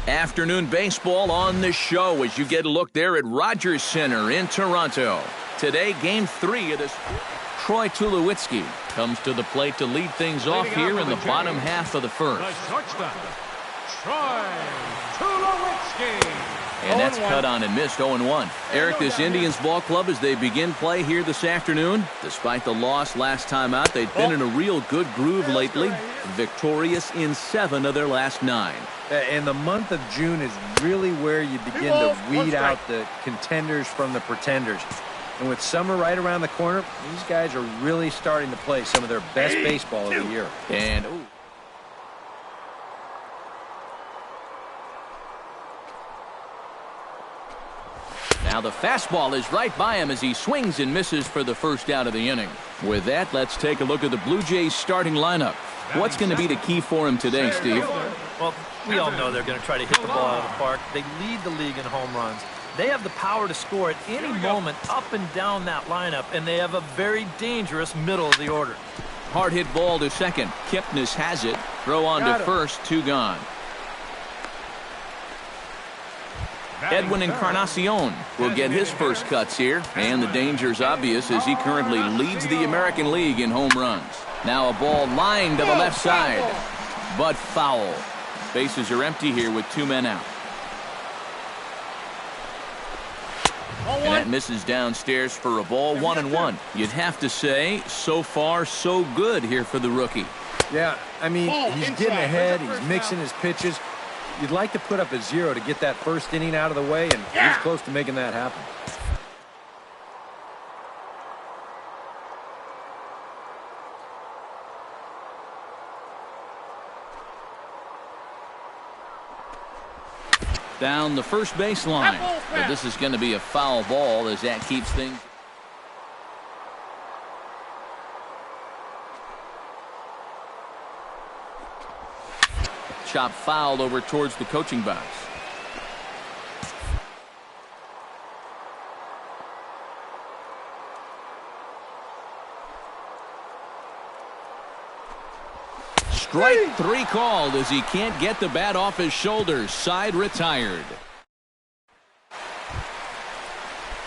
Afternoon baseball on the show as you get a look there at Rogers Center in Toronto. Today, Game 3 of this. Troy Tulowitzki comes to the plate to lead things off here in the bottom half of the first. Troy Tulowitzki. And that's cut on and missed 0-1. Eric, this Indians ball club as they begin play here this afternoon. Despite the loss last time out, they've been in a real good groove lately. Victorious in 7 of their last 9. And the month of June is really where you begin to weed out the contenders from the pretenders. And with summer right around the corner, these guys are really starting to play some of their best baseball of the year. And now the fastball is right by him as he swings and misses for the first out of the inning. With that, let's take a look at the Blue Jays starting lineup. What's going to be the key for him today, Steve? Well, we all know they're going to try to hit the ball out of the park. They lead the league in home runs. They have the power to score at any moment up and down that lineup, and they have a very dangerous middle of the order. Hard hit ball to second. Kipnis has it. Throw on to first. 2 gone. Edwin Encarnacion will get his first cuts here, and the danger's obvious as he currently leads the American League in home runs. Now a ball lined to the left side, but foul. Bases are empty here with 2 men out. And that misses downstairs for a ball. 1-1. You'd have to say, so far, so good here for the rookie. Yeah, I mean, he's getting ahead. He's mixing his pitches. You'd like to put up a 0 to get that first inning out of the way, and he's close to making that happen. Down the first base line. But this is going to be a foul ball as that keeps things. Chop fouled over towards the coaching box. Strike 3 called as he can't get the bat off his shoulders. Side retired.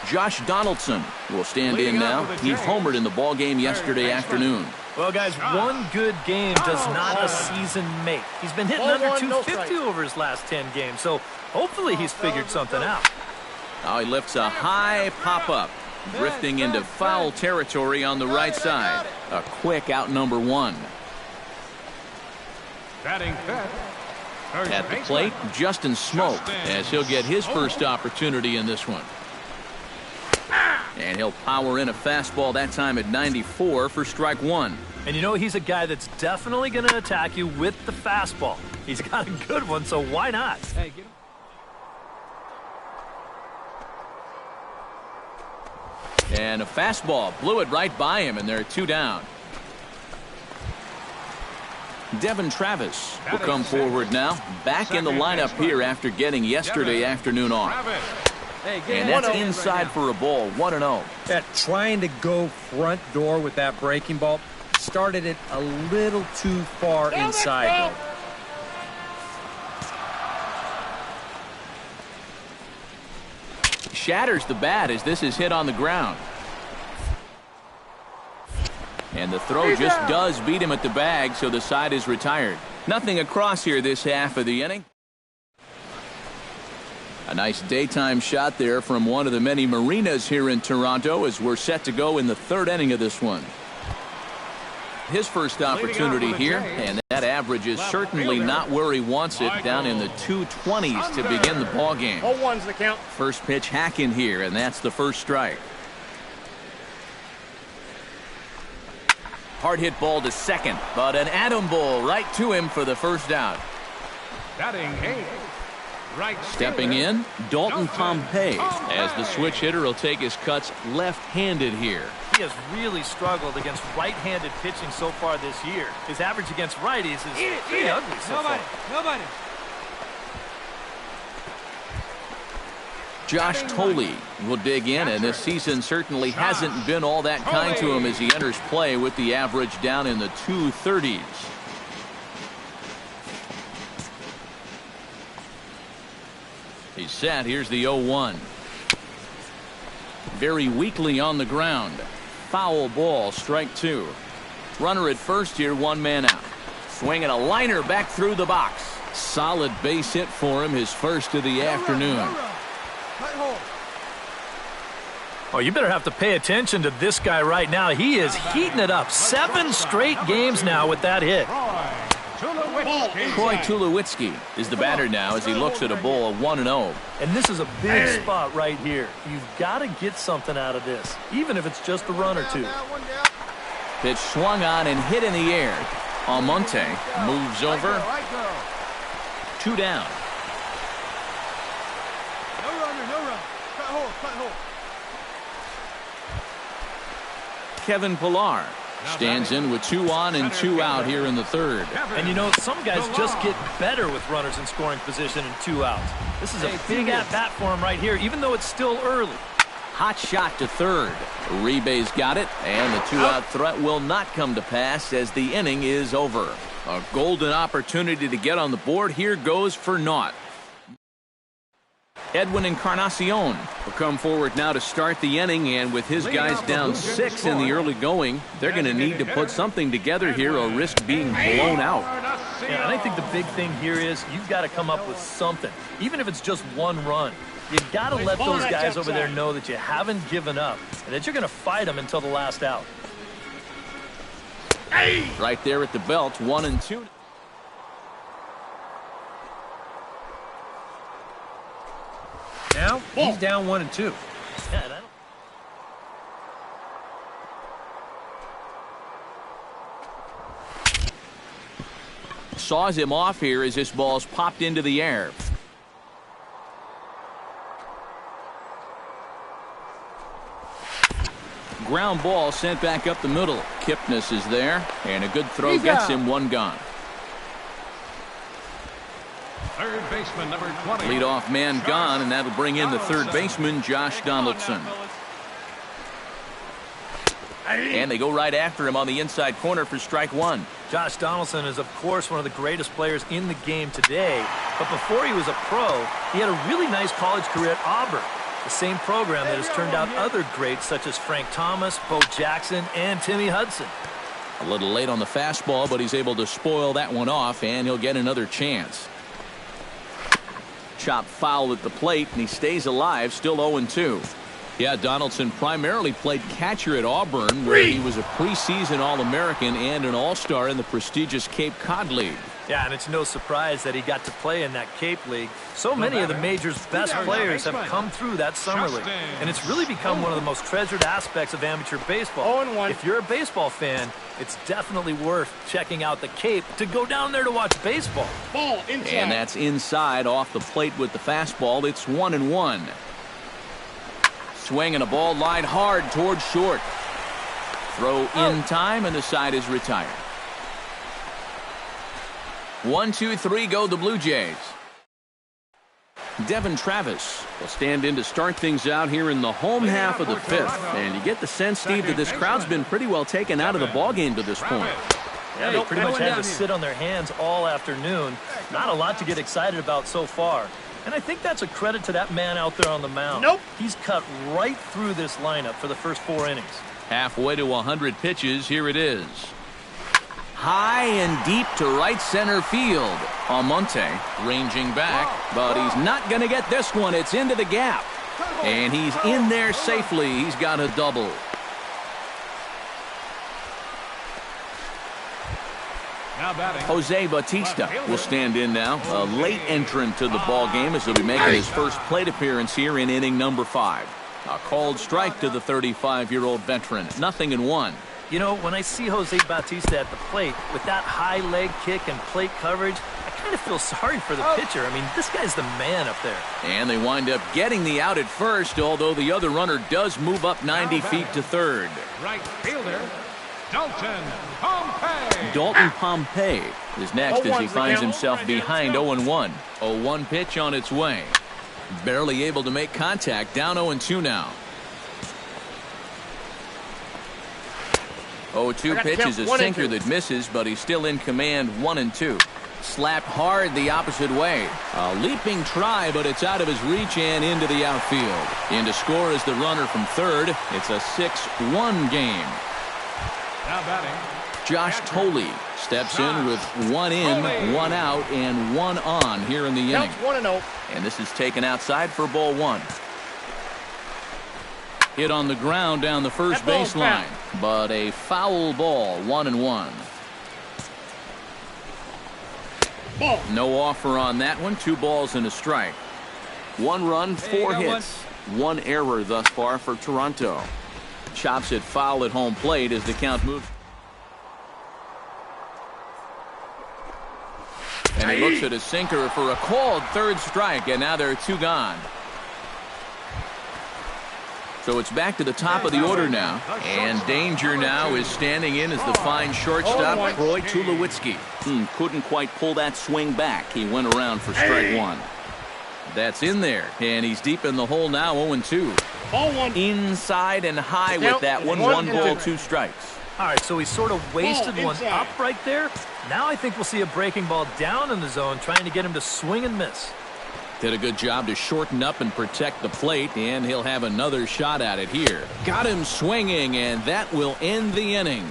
Josh Donaldson will stand in now. He homered in the ball game yesterday afternoon. Well, guys, one good game does not a season make. He's been hitting under 250 over his last 10 games, so hopefully he's figured something out. Now he lifts a high pop-up, drifting into foul territory on the right side. A quick out number 1. At the plate, Justin Smoke, as he'll get his first opportunity in this one. And he'll power in a fastball that time at 94 for strike 1. And you know, he's a guy that's definitely going to attack you with the fastball. He's got a good one, so why not? Hey, get him. And a fastball blew it right by him, and there are 2 down. Devin Travis will come forward now, back in the lineup here after getting yesterday afternoon off. And that's inside for a ball. 1-0. Yeah, trying to go front door with that breaking ball started it a little too far inside, though. Shatters the bat as this is hit on the ground. And the throw just does beat him at the bag, so the side is retired. Nothing across here this half of the inning. A nice daytime shot there from one of the many marinas here in Toronto as we're set to go in the 3rd inning of this one. His first opportunity here, and that average is certainly not where he wants it, down in the 220s to begin the ball game. 0-1's the count. First pitch hack in here, and that's the first strike. Hard hit ball to second, but an atom ball right to him for the first out. Batting 8. Stepping in, Dalton Pompey, as the switch hitter will take his cuts left-handed here. He has really struggled against right-handed pitching so far this year. His average against righties is pretty ugly so far. Nobody. Josh Tolley will dig in, and this season certainly hasn't been all that kind to him as he enters play with the average down in the 230s. set. Here's the 0-1. Very weakly on the ground. Foul ball, strike two. Runner at first here, one man out. Swinging a liner back through the box. Solid base hit for him, his first of the afternoon. Oh, you better have to pay attention to this guy right now. He is heating it up. 7 straight games now with that hit. Troy Tulowitzki is the batter now as he looks at a ball of 1-0. And this is a big spot right here. You've got to get something out of this, even if it's just a run or two. Pitch swung on and hit in the air. Almonte moves over. 2 down. No runner, no run. Cut hole. Kevin Pillar stands in with 2 on and 2 out here in the third. And you know, some guys just get better with runners in scoring position and 2 outs. This is a big at-bat for him right here, even though it's still early. Hot shot to third. Uribe's got it, and the 2-out threat will not come to pass as the inning is over. A golden opportunity to get on the board here goes for naught. Edwin Encarnacion will come forward now to start the inning, and with his guys down 6 in the early going, they're going to need to put something together here or risk being blown out. Yeah, and I think the big thing here is you've got to come up with something, even if it's just 1 run. You've got to let those guys over there know that you haven't given up and that you're going to fight them until the last out. Right there at the belt, 1-2. Now he's down 1-2. Yeah, and Saws him off here as this ball's popped into the air. Ground ball sent back up the middle. Kipnis is there, and a good throw gets him 1 gone. Third baseman, number 20. Leadoff man gone, and that'll bring in the third baseman, Josh Donaldson. And they go right after him on the inside corner for strike 1. Josh Donaldson is, of course, one of the greatest players in the game today. But before he was a pro, he had a really nice college career at Auburn, the same program that has turned out other greats such as Frank Thomas, Bo Jackson, and Timmy Hudson. A little late on the fastball, but he's able to spoil that one off, and he'll get another chance. Chop foul at the plate, and he stays alive, still 0-2. Yeah, Donaldson primarily played catcher at Auburn, where he was a preseason All-American and an All-Star in the prestigious Cape Cod League. Yeah, and it's no surprise that he got to play in that Cape League. So many of the major's best players have come through that summer league. And it's really become one of the most treasured aspects of amateur baseball. If you're a baseball fan, it's definitely worth checking out the Cape to go down there to watch baseball. And that's inside off the plate with the fastball. It's 1-1. Swinging a ball line hard towards short. Throw in time, and the side is retired. 1-2-3 go the Blue Jays. Devin Travis will stand in to start things out here in the home half of the 5th. And you get the sense, Steve, that this crowd's been pretty well taken out of the ballgame to this point. Yeah, they pretty much had to sit on their hands all afternoon. Not a lot to get excited about so far. And I think that's a credit to that man out there on the mound. He's cut right through this lineup for the first 4 innings. Halfway to 100 pitches, here it is. High and deep to right center field. Almonte ranging back, but he's not going to get this one. It's into the gap. And he's in there safely. He's got a double. Jose Bautista will stand in now. A late entrant to the ball game as he'll be making his first plate appearance here in inning number 5. A called strike to the 35-year-old veteran. 0-1. You know, when I see Jose Bautista at the plate with that high leg kick and plate coverage, I kind of feel sorry for the pitcher. I mean, this guy's the man up there. And they wind up getting the out at first, although the other runner does move up 90 feet to third. Right fielder, Dalton Pompey. Dalton Pompey is next as he finds himself behind 0-1. 0-1 pitch on its way. Barely able to make contact, down 0-2 now. 0-2 pitch is a sinker that misses, but he's still in command, 1-2. Slapped hard the opposite way. A leaping try, but it's out of his reach and into the outfield. In to score is the runner from third. It's a 6-1 game. Now batting, Josh Tolley steps in with 1 in, 1 out, and 1 on here in the inning. 1-0. And this is taken outside for ball 1. Hit on the ground down the first baseline, but a foul ball, 1-1. No offer on that one. 2 balls and a strike. 1 run, 4 hits, 1 error thus far for Toronto. Chops it foul at home plate as the count moves. And he looks at his sinker for a called third strike, and now there are 2 gone. So it's back to the top of the order now, and danger now is standing in as the fine shortstop, Troy Tulowitzki. Couldn't quite pull that swing back. He went around for strike 1. That's in there, and he's deep in the hole now, 0-2. Ball 1. Inside and high with that one. 1 ball, 2 strikes. All right, so he sort of wasted one up right there. Now I think we'll see a breaking ball down in the zone, trying to get him to swing and miss. Did a good job to shorten up and protect the plate, and he'll have another shot at it here. Got him swinging, and that will end the inning.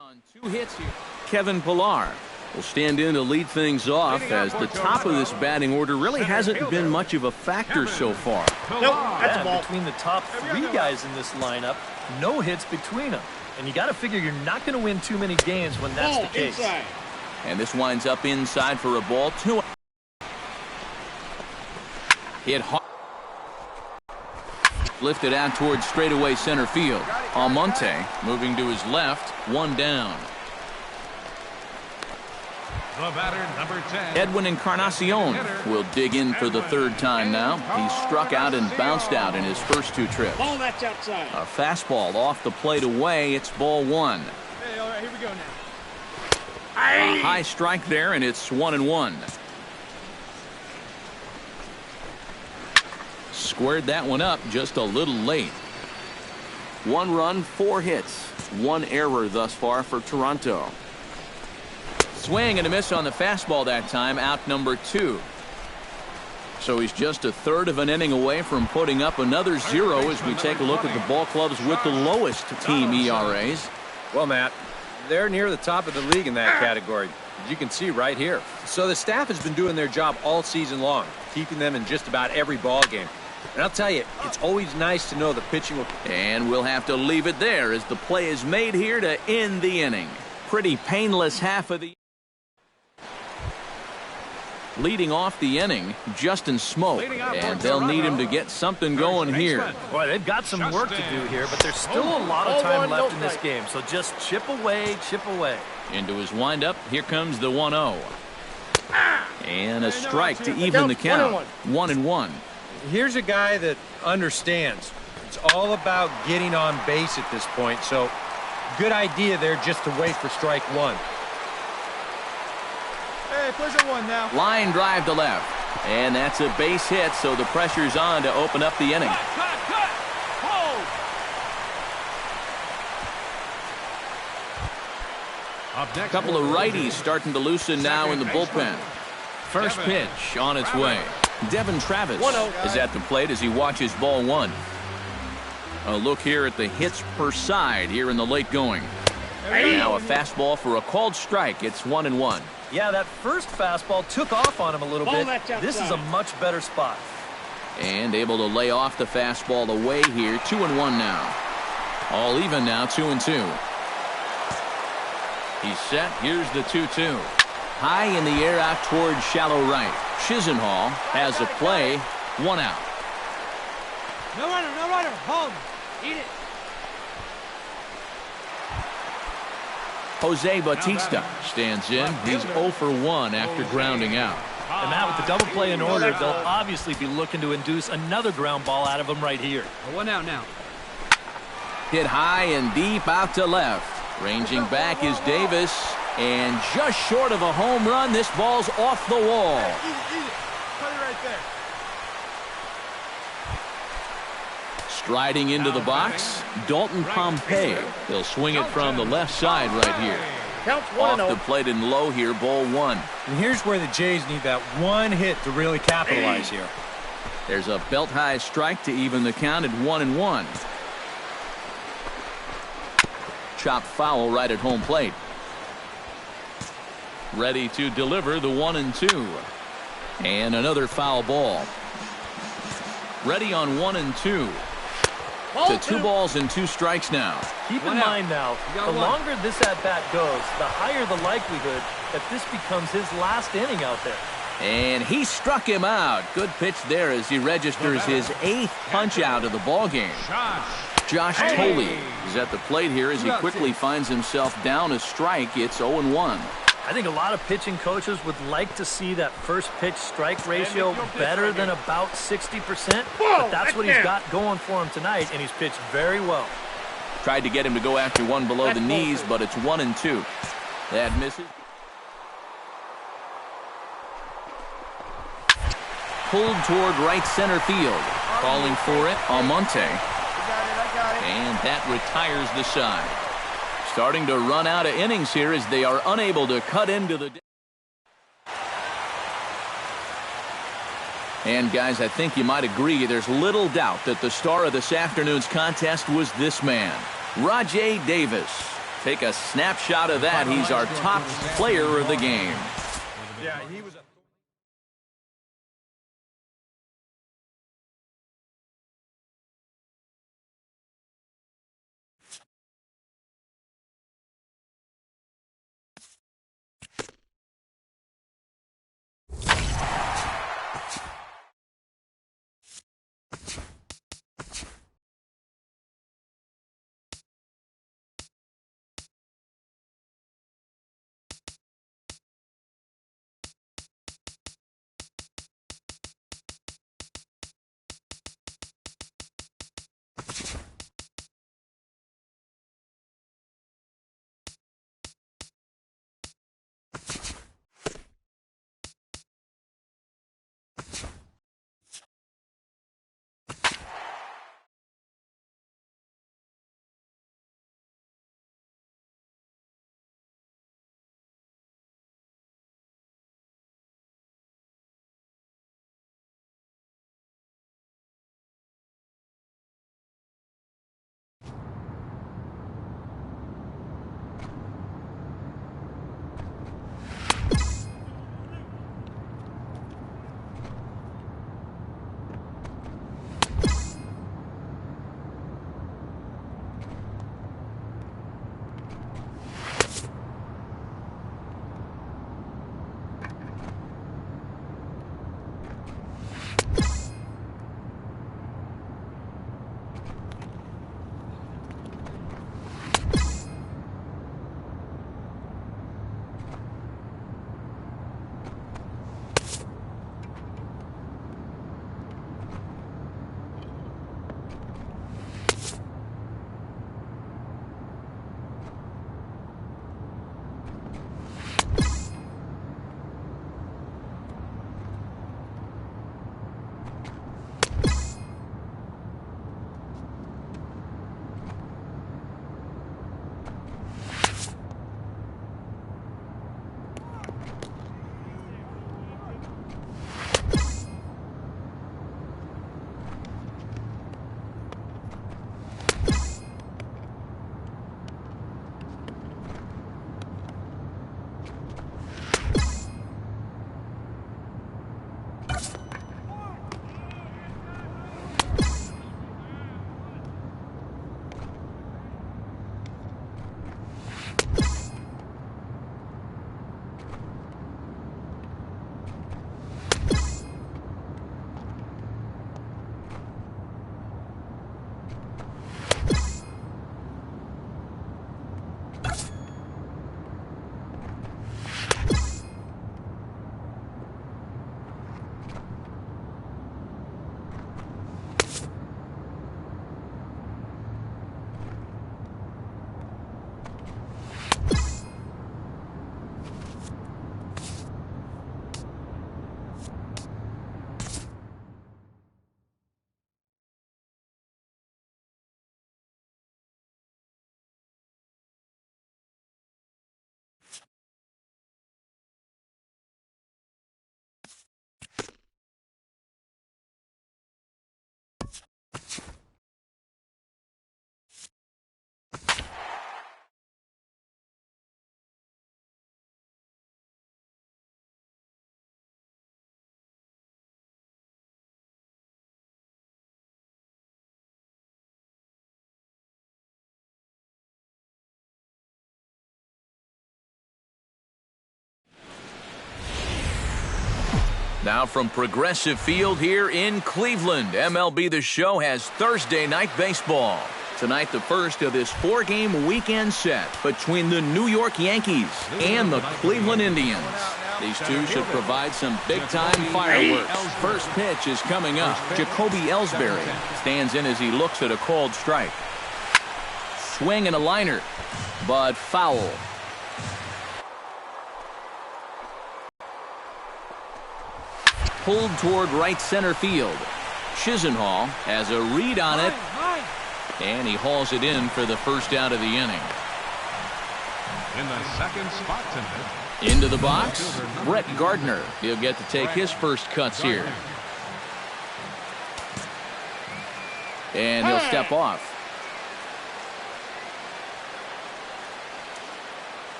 On 2 hits here, Kevin Pillar will stand in to lead things off, as the top of this batting order really hasn't been much of a factor so far. Nope, that's a ball. Between the top 3 guys in this lineup, no hits between them. And you got to figure you're not going to win too many games when that's the case. Inside. And this winds up inside for a ball, 2. Hit hard. Lifted out towards straightaway center field. Almonte moving to his left, 1 down. the batter, number 10. Edwin Encarnacion will dig in for the 3rd time now. He struck out and bounced out in his first 2 trips. Ball that's outside. A fastball off the plate away. It's ball 1. Hey, all right, here we go now. A high strike there, and it's 1-1. Squared that one up just a little late. 1 run, 4 hits, 1 error thus far for Toronto. Swing and a miss on the fastball that time, out number 2. So he's just a third of an inning away from putting up another 0 as we take a look at the ball clubs with the lowest team ERAs. Well, Matt, they're near the top of the league in that category, as you can see right here. So the staff has been doing their job all season long, keeping them in just about every ball game. And I'll tell you, it's always nice to know the pitching will... And we'll have to leave it there as the play is made here to end the inning. Pretty painless half of the... Leading off the inning, Justin Smoke, and they'll need him to get something going here. Boy, they've got some work to do here, but there's still a lot of time left in this game, so just chip away, chip away. Into his windup, here comes the 1-0. And a strike to even the count. 1-1. Here's a guy that understands. It's all about getting on base at this point, so good idea there just to wait for strike 1. Hey, push it 1 now. Line drive to left. And that's a base hit, so the pressure's on to open up the inning. Cut. Hold. Up next, A couple of righties starting to loosen now in the bullpen. First pitch on its way. Devin Travis is at the plate as he watches ball 1. A look here at the hits per side here in the late going. Now a fastball for a called strike. It's 1-1. Yeah, that first fastball took off on him a little bit. This is a much better spot. And able to lay off the fastball away here. 2-1 now. All even now, 2-2. He's set. Here's the 2-2. High in the air out towards shallow right. Chisenhall has a play. 1 out. No runner. Hold. Eat it. Jose Bautista stands in. He's 0 for 1 after grounding out. And Matt, with the double play in order, they'll obviously be looking to induce another ground ball out of him right here. 1 out now. Hit high and deep out to left. Ranging back is Davis. And just short of a home run, this ball's off the wall. Eat it. Put it right there. Striding into the box, Dalton Pompey. He'll swing it from the left side right here. Off the plate and low here, ball one. And here's where the Jays need that one hit to really capitalize here. There's a belt-high strike to even the count at 1-1. Chopped foul right at home plate. Ready to deliver the 1-2. And another foul ball. Ready on 1-2. To 2 balls and 2 strikes now. Keep in mind now, the longer this at-bat goes, the higher the likelihood that this becomes his last inning out there. And he struck him out. Good pitch there as he registers his 8th punch out of the ballgame. Josh Tolle is at the plate here as he quickly finds himself down a strike. It's 0-1. I think a lot of pitching coaches would like to see that first pitch strike ratio better than about 60%, but that's what he's got going for him tonight, and he's pitched very well. Tried to get him to go after one below the knees, but it's 1-2. That misses. Pulled toward right center field. Calling for it, Almonte. And that retires the side. Starting to run out of innings here as they are unable to cut into the... And guys, I think you might agree there's little doubt that the star of this afternoon's contest was this man, Rajai Davis. Take a snapshot of that. He's our top player of the game. Yeah, he was Now from Progressive Field here in Cleveland, MLB The Show has Thursday Night Baseball. Tonight, the first of this 4-game weekend set between the New York Yankees and the Cleveland Indians. These two should provide some big-time fireworks. First pitch is coming up. Jacoby Ellsbury stands in as he looks at a called strike. Swing and a liner, but foul. Pulled toward right center field. Chisenhall has a read on it, and he hauls it in for the first out of the inning. In the second spot tonight. Into the box, Brett Gardner. He'll get to take his first cuts here. And he'll step off.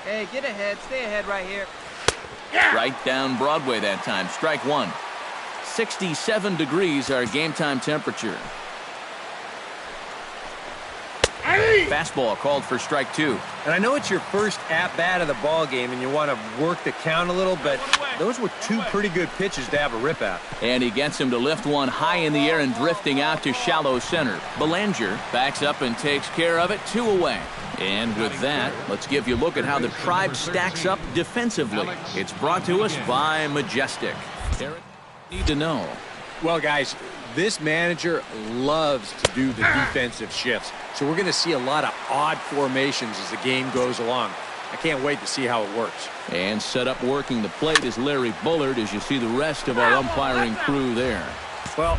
Hey, get ahead. Stay ahead right here. Right down Broadway that time. Strike one. 67 degrees our game time temperature. Fastball called for strike two. And I know it's your first at-bat of the ball game and you want to work the count a little, but those were two pretty good pitches to have a rip at. And he gets him to lift one high in the air and drifting out to shallow center. Belanger backs up and takes care of it. 2 away. And with that, let's give you a look at how the Tribe stacks up defensively. It's brought to us by Majestic. Need to know. Well, guys, this manager loves to do the defensive shifts. So we're going to see a lot of odd formations as the game goes along. I can't wait to see how it works. And set up working the plate is Larry Bullard as you see the rest of our umpiring crew there. Well,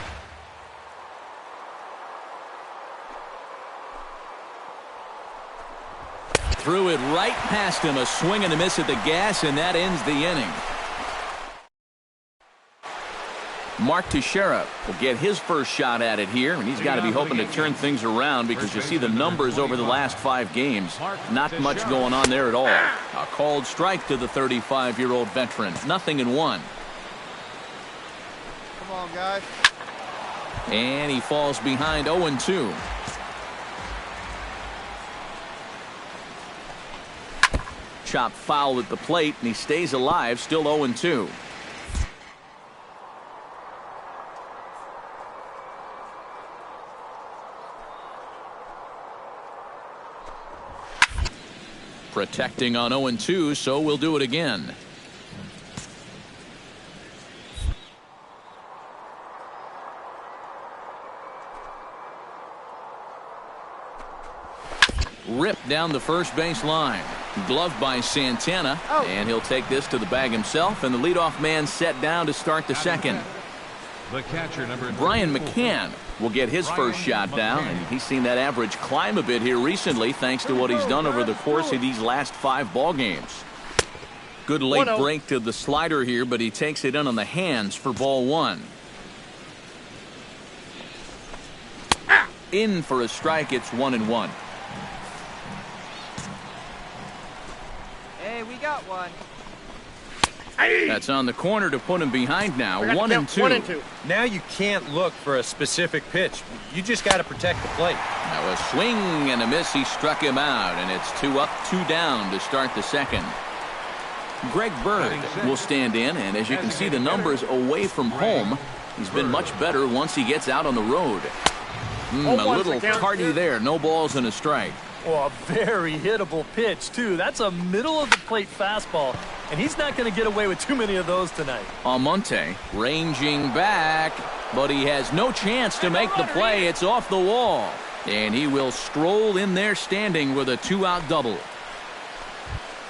threw it right past him. A swing and a miss at the gas, and that ends the inning. Mark Teixeira will get his first shot at it here, and he's got to be hoping to turn things around because you see the numbers over the last 5 games. Not much going on there at all. A called strike to the 35-year-old veteran. 0-1. Come on, guys. And he falls behind 0-2. Chop foul at the plate, and he stays alive, still 0-2. Protecting on 0-2, so we'll do it again. Ripped down the first base line. Gloved by Santana, and he'll take this to the bag himself, and the leadoff man set down to start the second. The catcher, number Brian McCann will get his first shot down, and he's seen that average climb a bit here recently thanks to what he's done over the course of these last 5 ball games. Good late break to the slider here, but he takes it in on the hands for ball 1. In for a strike. It's 1-1. Hey, we got one. That's on the corner to put him behind now. 1-2. Now you can't look for a specific pitch. You just got to protect the plate. Now a swing and a miss. He struck him out, and it's 2 up, 2 down to start the second. Greg Bird will stand in, and as you can see the numbers away from home, he's been much better once he gets out on the road. A little tardy there. No balls and a strike. Oh, a very hittable pitch, too. That's a middle-of-the-plate fastball, and he's not going to get away with too many of those tonight. Almonte ranging back, but he has no chance to make the play. It's off the wall, and he will stroll in there standing with a 2-out double.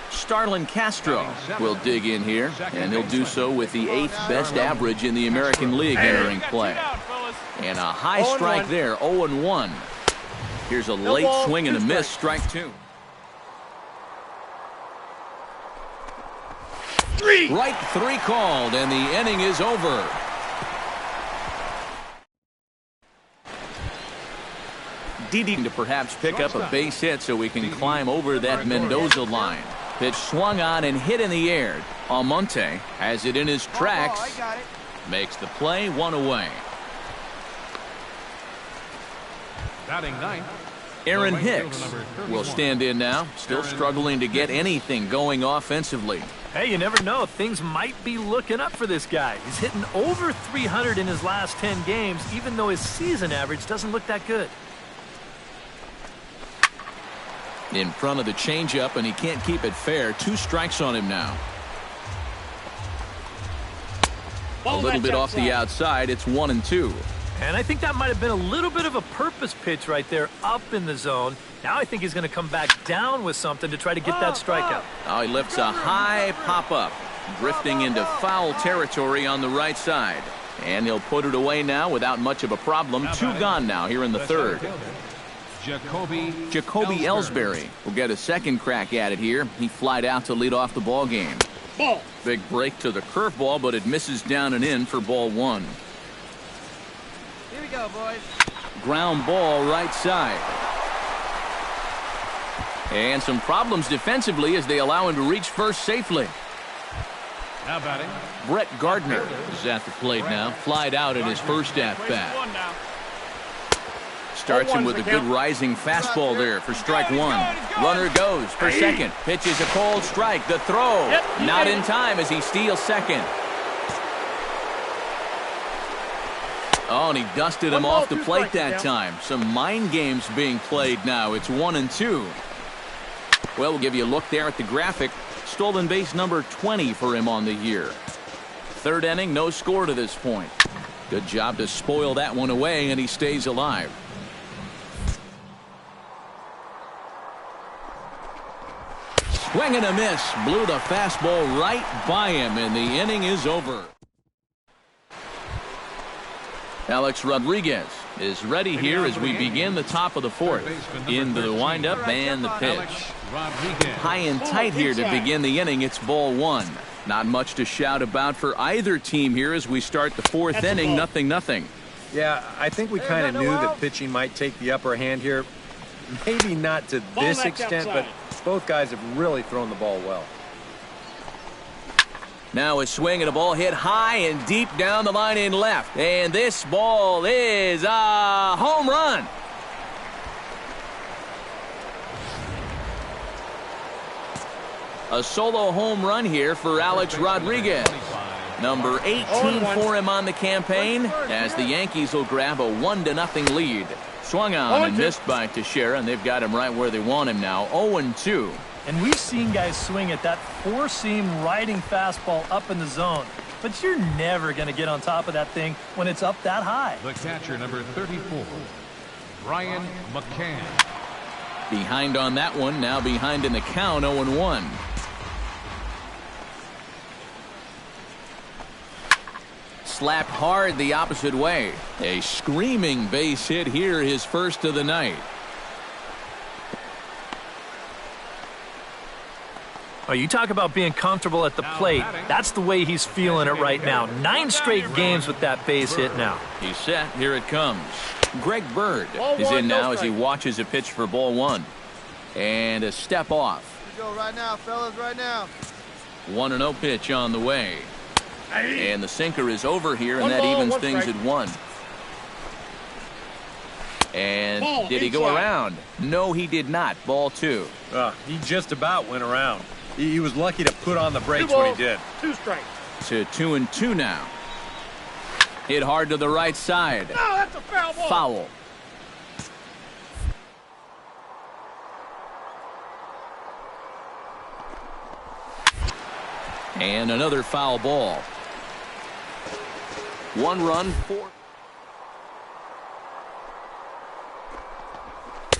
Starlin Castro will dig in here, and he'll do so with the 8th best average in the American League entering play. And a high strike there, 0-1. Here's a late swing and a miss, strike 2. Right 3 called, and the inning is over. Didi to perhaps pick up a base hit so we can climb over that Mendoza line. Pitch swung on and hit in the air. Almonte has it in his tracks. Makes the play, 1 away. Batting 9th. Aaron Hicks will stand in now, still struggling to get anything going offensively. Hey, you never know. Things might be looking up for this guy. He's hitting over 300 in his last 10 games, even though his season average doesn't look that good. In front of the changeup, and he can't keep it fair. 2 strikes on him now. A little bit off the outside. It's 1-2. And I think that might have been a little bit of a purpose pitch right there up in the zone. Now I think he's going to come back down with something to try to get that strikeout. Oh, he lifts a high pop-up, drifting into foul territory on the right side. And he'll put it away now without much of a problem. 2 gone now here in the third. Jacoby Ellsbury will get a second crack at it here. He flied out to lead off the ball game. Big break to the curveball, but it misses down and in for ball 1. Here we go, boys. Ground ball right side. And some problems defensively as they allow him to reach first safely. Now batting, Brett Gardner is at the plate now. Flied out in his first at-bat. Starts him with a good rising fastball there for strike 1. Runner goes for second. Pitches a cold strike. The throw not in time as he steals second. Oh, and he dusted him off the plate that time. Some mind games being played now. It's 1-2. Well, we'll give you a look there at the graphic. Stolen base number 20 for him on the year. Third inning, no score to this point. Good job to spoil that one away, and he stays alive. Swing and a miss. Blew the fastball right by him, and the inning is over. Alex Rodriguez is ready here as we begin the top of the fourth. Into the windup and the pitch. High and tight here to begin the inning. It's ball 1. Not much to shout about for either team here as we start the fourth inning. 0-0. Yeah, I think we kind of knew that pitching might take the upper hand here. Maybe not to this extent, but both guys have really thrown the ball well. Now a swing and a ball hit high and deep down the line in left. And this ball is a home run. A solo home run here for Alex Rodriguez. Number 18 for him on the campaign as the Yankees will grab a 1-0 lead. Swung on and missed by Teixeira, and they've got him right where they want him now. 0-2. And we've seen guys swing at that four-seam riding fastball up in the zone. But you're never going to get on top of that thing when it's up that high. the catcher, number 34, Brian McCann. Behind on that one, now behind in the count, 0-1. Slapped hard the opposite way. A screaming base hit here, his first of the night. Oh, you talk about being comfortable at the plate. That's the way he's feeling it right now. 9 straight games with that base hit now. He's set. Here it comes. Greg Bird is in now as he watches a pitch for ball 1. And a step off. Here we go right now, fellas, right now. 1-0 pitch on the way. And the sinker is over here, and that evens things at 1. And did he go around? No, he did not. Ball 2. He just about went around. He was lucky to put on the brakes when he did. 2 strikes. To 2-2 now. Hit hard to the right side. No, that's a foul ball. Foul. And another foul ball. 1 run, 4.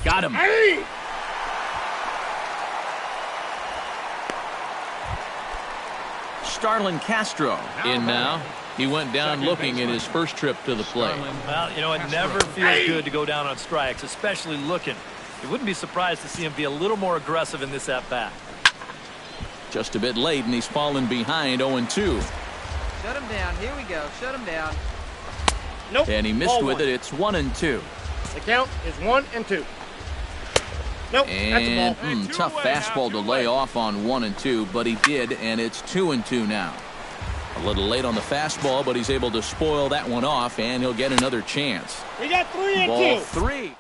Got him. Hey! Starlin Castro in now. He went down looking in his first trip to the plate. Well, you know, it never feels good to go down on strikes, especially looking. You wouldn't be surprised to see him be a little more aggressive in this at-bat. Just a bit late, and he's fallen behind 0-2. Shut him down. Here we go. Shut him down. Nope. And he missed Ball with 1. it. It's 1-2. The count is 1-2. Nope, And that's a ball. tough fastball to lay off on 1-2, but he did, and it's 2-2 now. A little late on the fastball, but he's able to spoil that one off, and he'll get another chance. We got 3-2. Ball 3.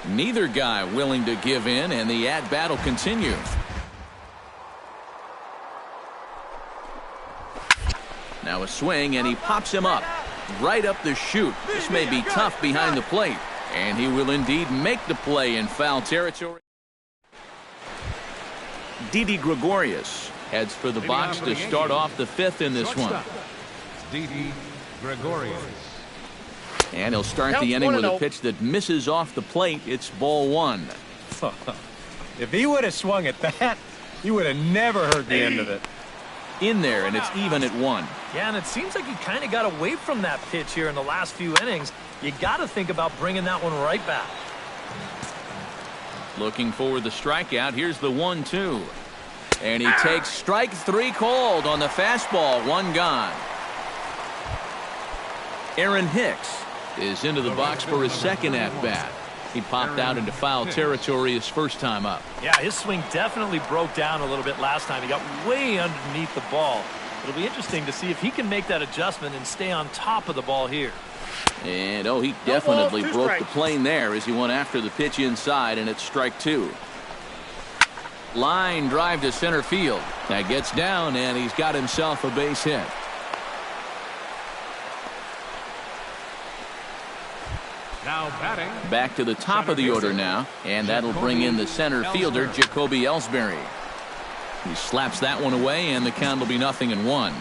Neither guy willing to give in, and the at-bat will continue. Now a swing, and he pops him up. Right up the chute. This may be tough behind the plate. And he will indeed make the play in foul territory. Didi Gregorius heads for the box to start off the fifth in this one. Didi Gregorius. And he'll start the inning with a pitch that misses off the plate. It's ball one. If he would have swung at that, you would have never heard the end of it. In there, and it's even at one. Yeah, and it seems like he kind of got away from that pitch here in the last few innings. You got to think about bringing that one right back. Looking for the strikeout. Here's the 1-2. And he takes strike three called on the fastball. One gone. Aaron Hicks is into the box for his second at-bat. He popped out into foul territory his first time up. Yeah, his swing definitely broke down a little bit last time. He got way underneath the ball. It'll be interesting to see if he can make that adjustment and stay on top of the ball here. And, oh, he definitely broke the plane there as he went after the pitch inside, and it's strike two. Line drive to center field. That gets down, and he's got himself a base hit. Now batting. Back to the top of the order now, and that'll bring in the center fielder, Jacoby Ellsbury. He slaps that one away, and the count will be 0-1.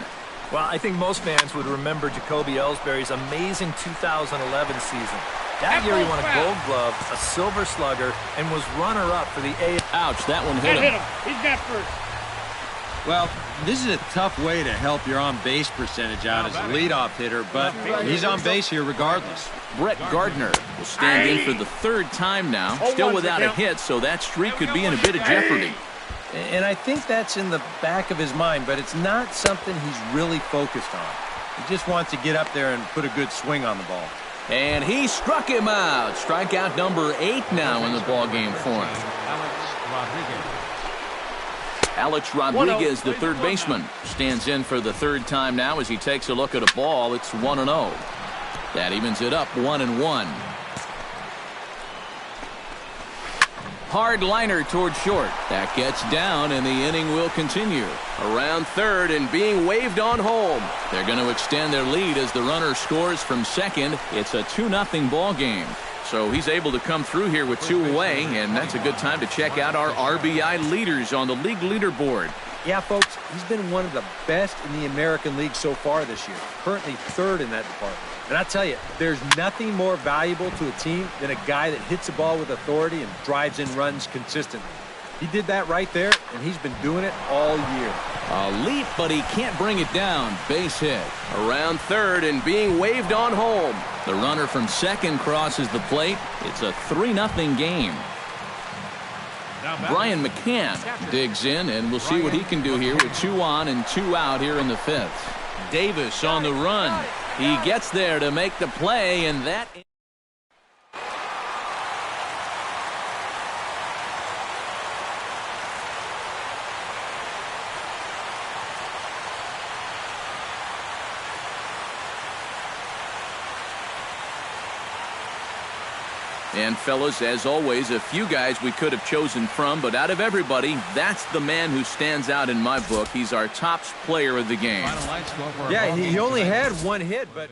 Well, I think most fans would remember Jacoby Ellsbury's amazing 2011 season. That year he won a Gold Glove, a Silver Slugger, and was runner-up for the A. Ouch, that one hit him. He's got first. Well, this is a tough way to help your on-base percentage out as a leadoff hitter, but he's on base here regardless. Brett Gardner will stand in for the third time now, still without a hit, so that streak could be in a bit of jeopardy. And I think that's in the back of his mind, but it's not something he's really focused on. He just wants to get up there and put a good swing on the ball. And he struck him out. Strikeout number 8 now in the ballgame for him. Alex Rodriguez, the third baseman, stands in for the third time now as he takes a look at a ball. It's 1-0. That evens it up 1-1. Hard liner toward short. That gets down, and the inning will continue. Around third and being waved on home. They're going to extend their lead as the runner scores from second. It's a 2-0 ball game. So he's able to come through here with 2 away, and that's a good time to check out our RBI leaders on the league leaderboard. Yeah, folks, he's been one of the best in the American League so far this year. Currently third in that department. And I tell you, there's nothing more valuable to a team than a guy that hits the ball with authority and drives in runs consistently. He did that right there, and he's been doing it all year. A leap, but he can't bring it down. Base hit. Around third and being waved on home. The runner from second crosses the plate. It's a 3-0 game. Brian McCann digs in, and we'll see what he can do here with 2 on and 2 out here in the fifth. Davis on the run. He gets there to make the play, and that... And fellas, as always, a few guys we could have chosen from, but out of everybody, that's the man who stands out in my book. He's our top player of the game. Yeah, he only had 1 hit, but